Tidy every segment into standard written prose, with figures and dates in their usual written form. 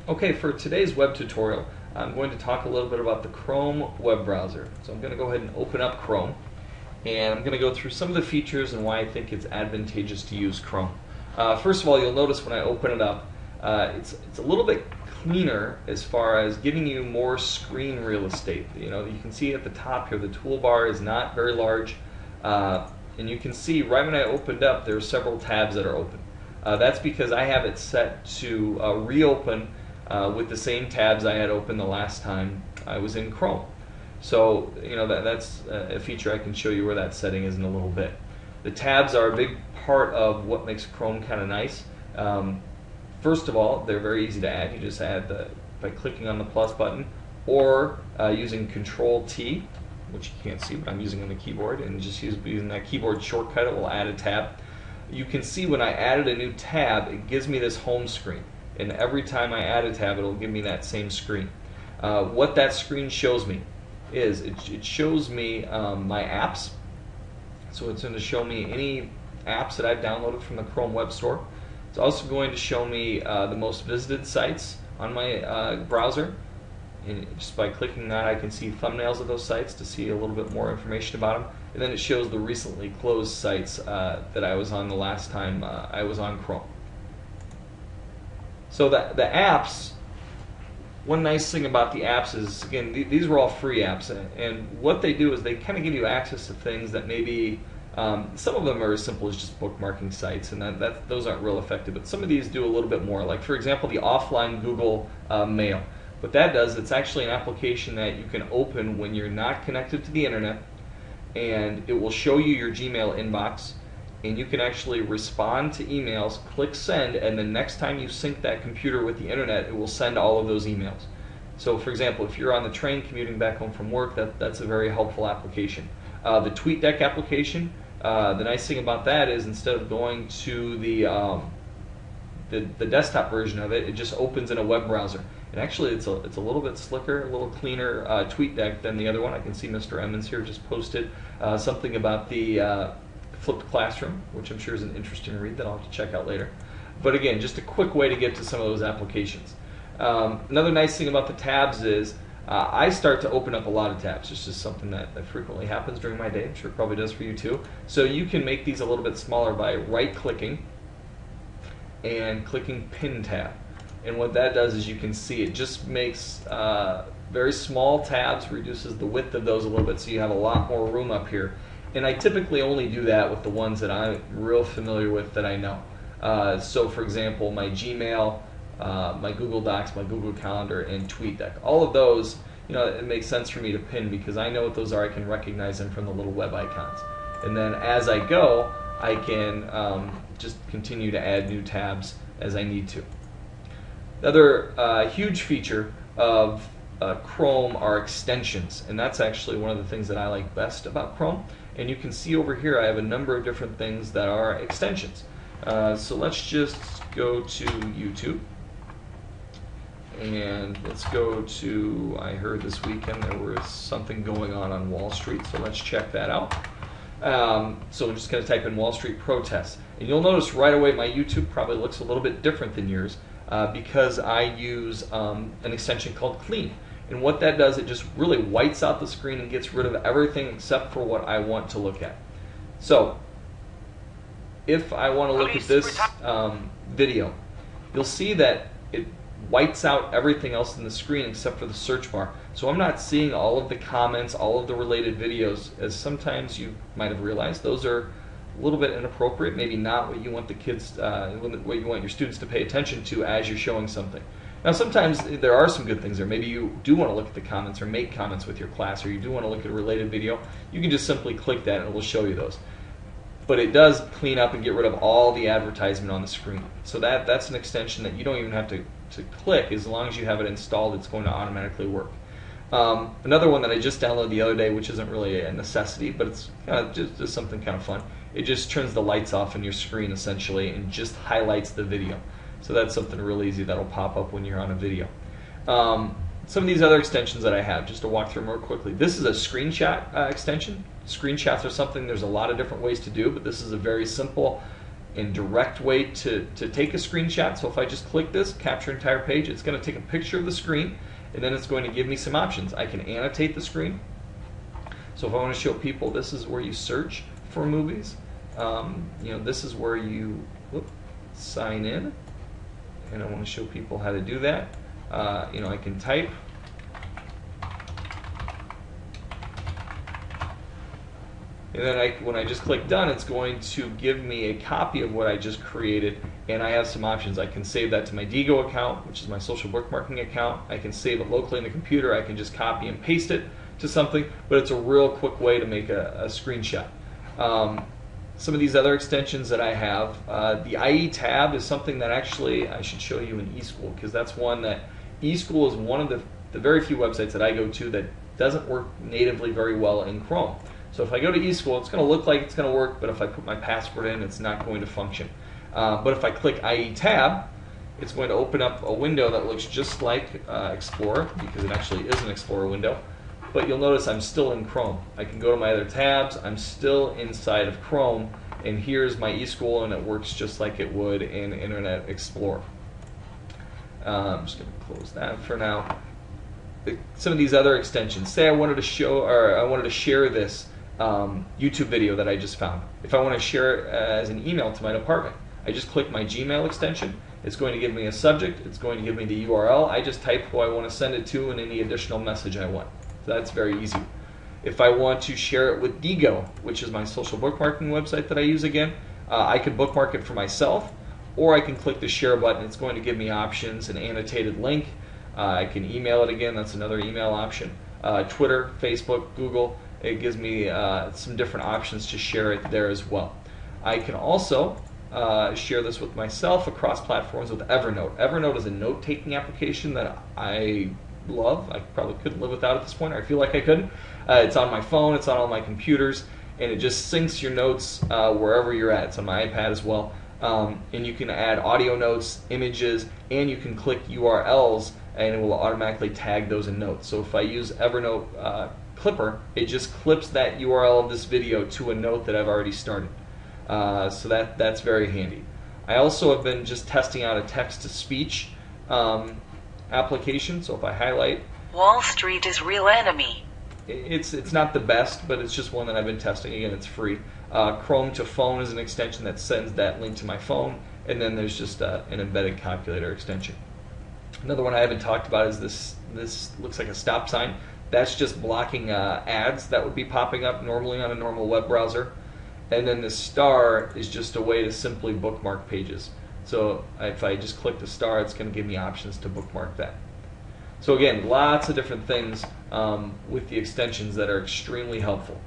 Okay, for today's web tutorial, I'm going to talk a little bit about the Chrome web browser. So I'm going to go ahead and open up Chrome, and I'm going to go through some of the features and why I think it's advantageous to use Chrome. First of all, you'll notice when I open it up, it's a little bit cleaner as far as giving you more screen real estate. You know, you can see at the top here the toolbar is not very large, and you can see right when I opened up there are several tabs that are open. That's because I have it set to reopen with the same tabs I had open the last time I was in Chrome. So you know that's a feature I can show you where that setting is in a little bit. The tabs are a big part of what makes Chrome kind of nice. First of all, they're very easy to add. You just add by clicking on the plus button or using Control T, which you can't see, but I'm using on the keyboard, and just using that keyboard shortcut, it will add a tab. You can see when I added a new tab, it gives me this home screen. And every time I add a tab, it'll give me that same screen. What that screen shows me is it shows me my apps. So it's going to show me any apps that I've downloaded from the Chrome Web Store. It's also going to show me the most visited sites on my browser. And just by clicking that, I can see thumbnails of those sites to see a little bit more information about them. And then it shows the recently closed sites that I was on the last time I was on Chrome. So the apps, one nice thing about the apps is, again, these were all free apps, and what they do is they kind of give you access to things that maybe, some of them are as simple as just bookmarking sites, and those aren't real effective, but some of these do a little bit more. Like, for example, the offline Google Mail. What that does, it's actually an application that you can open when you're not connected to the internet, and it will show you your Gmail inbox, and you can actually respond to emails, click send, and the next time you sync that computer with the internet, it will send all of those emails. So for example, if you're on the train commuting back home from work, that's a very helpful application. The TweetDeck application, the nice thing about that is instead of going to the desktop version of it, it just opens in a web browser. And actually it's a little bit slicker, a little cleaner TweetDeck than the other one. I can see Mr. Emmons here just posted something about the flipped classroom, which I'm sure is an interesting read that I'll have to check out later. But again, just a quick way to get to some of those applications. Another nice thing about the tabs is I start to open up a lot of tabs. It's just something that frequently happens during my day. I'm sure it probably does for you too. So you can make these a little bit smaller by right-clicking and clicking Pin tab. And what that does is you can see it just makes very small tabs, reduces the width of those a little bit, so you have a lot more room up here. And I typically only do that with the ones that I'm real familiar with that I know. So for example, my Gmail, my Google Docs, my Google Calendar, and TweetDeck. All of those, you know, it makes sense for me to pin because I know what those are. I can recognize them from the little web icons. And then as I go, I can just continue to add new tabs as I need to. Another huge feature of Chrome are extensions, and that's actually one of the things that I like best about Chrome. And you can see over here I have a number of different things that are extensions. So let's just go to YouTube, and let's go to, I heard this weekend there was something going on Wall Street, so let's check that out. So I'm just going to type in Wall Street protests, and you'll notice right away my YouTube probably looks a little bit different than yours because I use an extension called Clean. And what that does, it just really whites out the screen and gets rid of everything except for what I want to look at. So, if I want to look at this video, you'll see that it whites out everything else in the screen except for the search bar. So I'm not seeing all of the comments, all of the related videos, as sometimes you might have realized those are a little bit inappropriate, maybe not what you want the kids, what you want your students to pay attention to as you're showing something. Now sometimes there are some good things there. Maybe you do want to look at the comments or make comments with your class, or you do want to look at a related video. You can just simply click that and it will show you those. But it does clean up and get rid of all the advertisement on the screen. So that's an extension that you don't even have to click. As long as you have it installed, it's going to automatically work. Another one that I just downloaded the other day, which isn't really a necessity, but it's just something kind of fun. It just turns the lights off on your screen essentially and just highlights the video. So that's something real easy that'll pop up when you're on a video. Some of these other extensions that I have, just to walk through more quickly. This is a screenshot extension. Screenshots are something there's a lot of different ways to do, but this is a very simple and direct way to take a screenshot. So if I just click this, capture entire page, it's going to take a picture of the screen, and then it's going to give me some options. I can annotate the screen. So if I want to show people, this is where you search for movies. This is where you sign in, and I want to show people how to do that. I can type. And then when I just click done, it's going to give me a copy of what I just created, and I have some options. I can save that to my Digo account, which is my social bookmarking account. I can save it locally in the computer. I can just copy and paste it to something, but it's a real quick way to make a screenshot. Some of these other extensions that I have, the IE tab is something that actually I should show you in eSchool, because that's one that eSchool is one of the very few websites that I go to that doesn't work natively very well in Chrome. So if I go to eSchool, it's going to look like it's going to work, but if I put my password in, it's not going to function. But if I click IE tab, it's going to open up a window that looks just like Explorer, because it actually is an Explorer window. But you'll notice I'm still in Chrome. I can go to my other tabs, I'm still inside of Chrome, and here's my eSchool, and it works just like it would in Internet Explorer. I'm just going to close that for now. Some of these other extensions, say I wanted to show, or I wanted to share this YouTube video that I just found. If I want to share it as an email to my department, I just click my Gmail extension. It's going to give me a subject. It's going to give me the URL. I just type who I want to send it to and any additional message I want. So that's very easy. If I want to share it with Digo, which is my social bookmarking website that I use again, I can bookmark it for myself, or I can click the share button. It's going to give me options, an annotated link. I can email it again. That's another email option. Twitter, Facebook, Google. It gives me some different options to share it there as well. I can also share this with myself across platforms with Evernote. Evernote is a note-taking application that I love. I probably couldn't live without at this point, or I feel like I couldn't. It's on my phone, it's on all my computers, and it just syncs your notes wherever you're at. It's on my iPad as well. And you can add audio notes, images, and you can click URLs, and it will automatically tag those in notes. So if I use Evernote Clipper, it just clips that URL of this video to a note that I've already started. So that's very handy. I also have been just testing out a text-to-speech application. So if I highlight, Wall Street is real enemy. It's not the best, but it's just one that I've been testing. Again, it's free. Chrome to Phone is an extension that sends that link to my phone, and then there's just an embedded calculator extension. Another one I haven't talked about is this looks like a stop sign. That's just blocking ads that would be popping up normally on a normal web browser. And then the star is just a way to simply bookmark pages. So if I just click the star, it's going to give me options to bookmark that. So again, lots of different things with the extensions that are extremely helpful.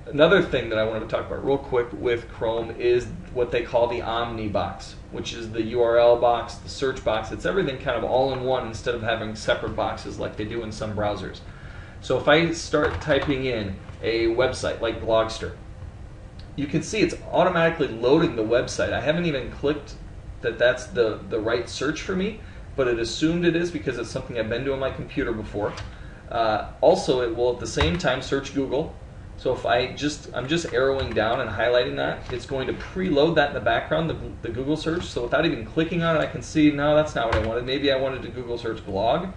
Another thing that I wanted to talk about real quick with Chrome is what they call the Omni box, which is the URL box, the search box. It's everything kind of all in one instead of having separate boxes like they do in some browsers. So if I start typing in a website like Blogster, you can see it's automatically loading the website. I haven't even clicked that that's the right search for me, but it assumed it is because it's something I've been doing on my computer before. Also, it will at the same time search Google. So if I'm just arrowing down and highlighting that, it's going to preload that in the background, the Google search. So without even clicking on it, I can see, no, that's not what I wanted. Maybe I wanted to Google search blog.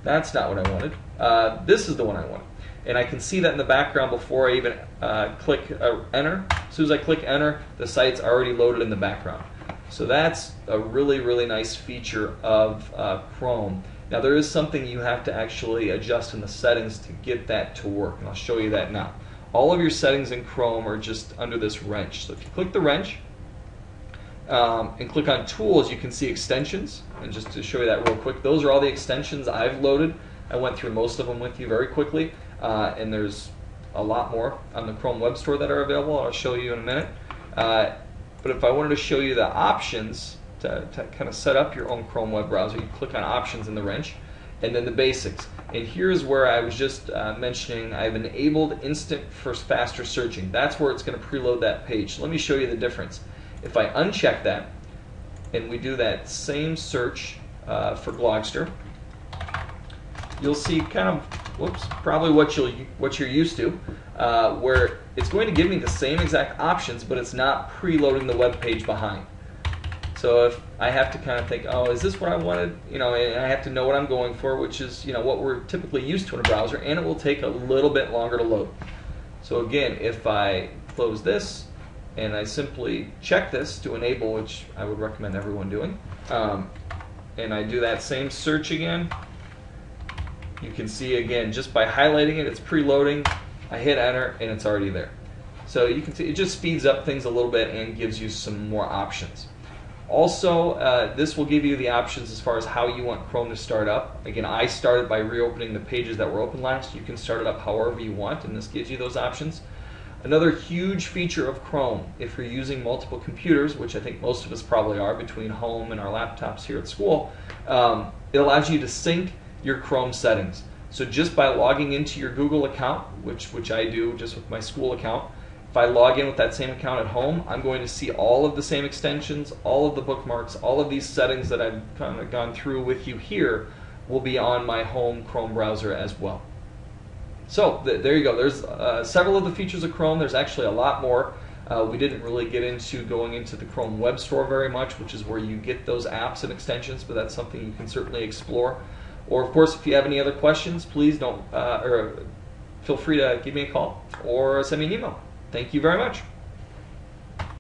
That's not what I wanted. This is the one I wanted. And I can see that in the background before I even click enter. As soon as I click enter, the site's already loaded in the background. So that's a really, really nice feature of Chrome. Now there is something you have to actually adjust in the settings to get that to work, and I'll show you that now. All of your settings in Chrome are just under this wrench. So if you click the wrench and click on Tools, you can see Extensions. And just to show you that real quick, those are all the extensions I've loaded. I went through most of them with you very quickly, and there's a lot more on the Chrome Web Store that are available. I'll show you in a minute. But if I wanted to show you the options to kind of set up your own Chrome web browser, you click on Options in the wrench, and then the basics. And here's where I was just mentioning I've enabled instant for faster searching. That's where it's going to preload that page. So let me show you the difference. If I uncheck that and we do that same search for Blogster, you'll see kind of, whoops, probably what you're used to. where it's going to give me the same exact options, but it's not preloading the web page behind. So if I have to kind of think, oh, is this what I wanted? And I have to know what I'm going for, which is what we're typically used to in a browser, and it will take a little bit longer to load. So again, if I close this and I simply check this to enable, which I would recommend everyone doing, and I do that same search again, you can see again, just by highlighting it, it's preloading. I hit enter and it's already there. So you can see it just speeds up things a little bit and gives you some more options. Also, this will give you the options as far as how you want Chrome to start up. Again, I started by reopening the pages that were open last. You can start it up however you want, and this gives you those options. Another huge feature of Chrome, if you're using multiple computers, which I think most of us probably are between home and our laptops here at school, it allows you to sync your Chrome settings. So just by logging into your Google account, which I do just with my school account, if I log in with that same account at home, I'm going to see all of the same extensions, all of the bookmarks, all of these settings that I've kind of gone through with you here will be on my home Chrome browser as well. So there you go. There's several of the features of Chrome. There's actually a lot more. We didn't really get into going into the Chrome Web Store very much, which is where you get those apps and extensions, but that's something you can certainly explore. Or of course, if you have any other questions, please don't feel free to give me a call or send me an email. Thank you very much.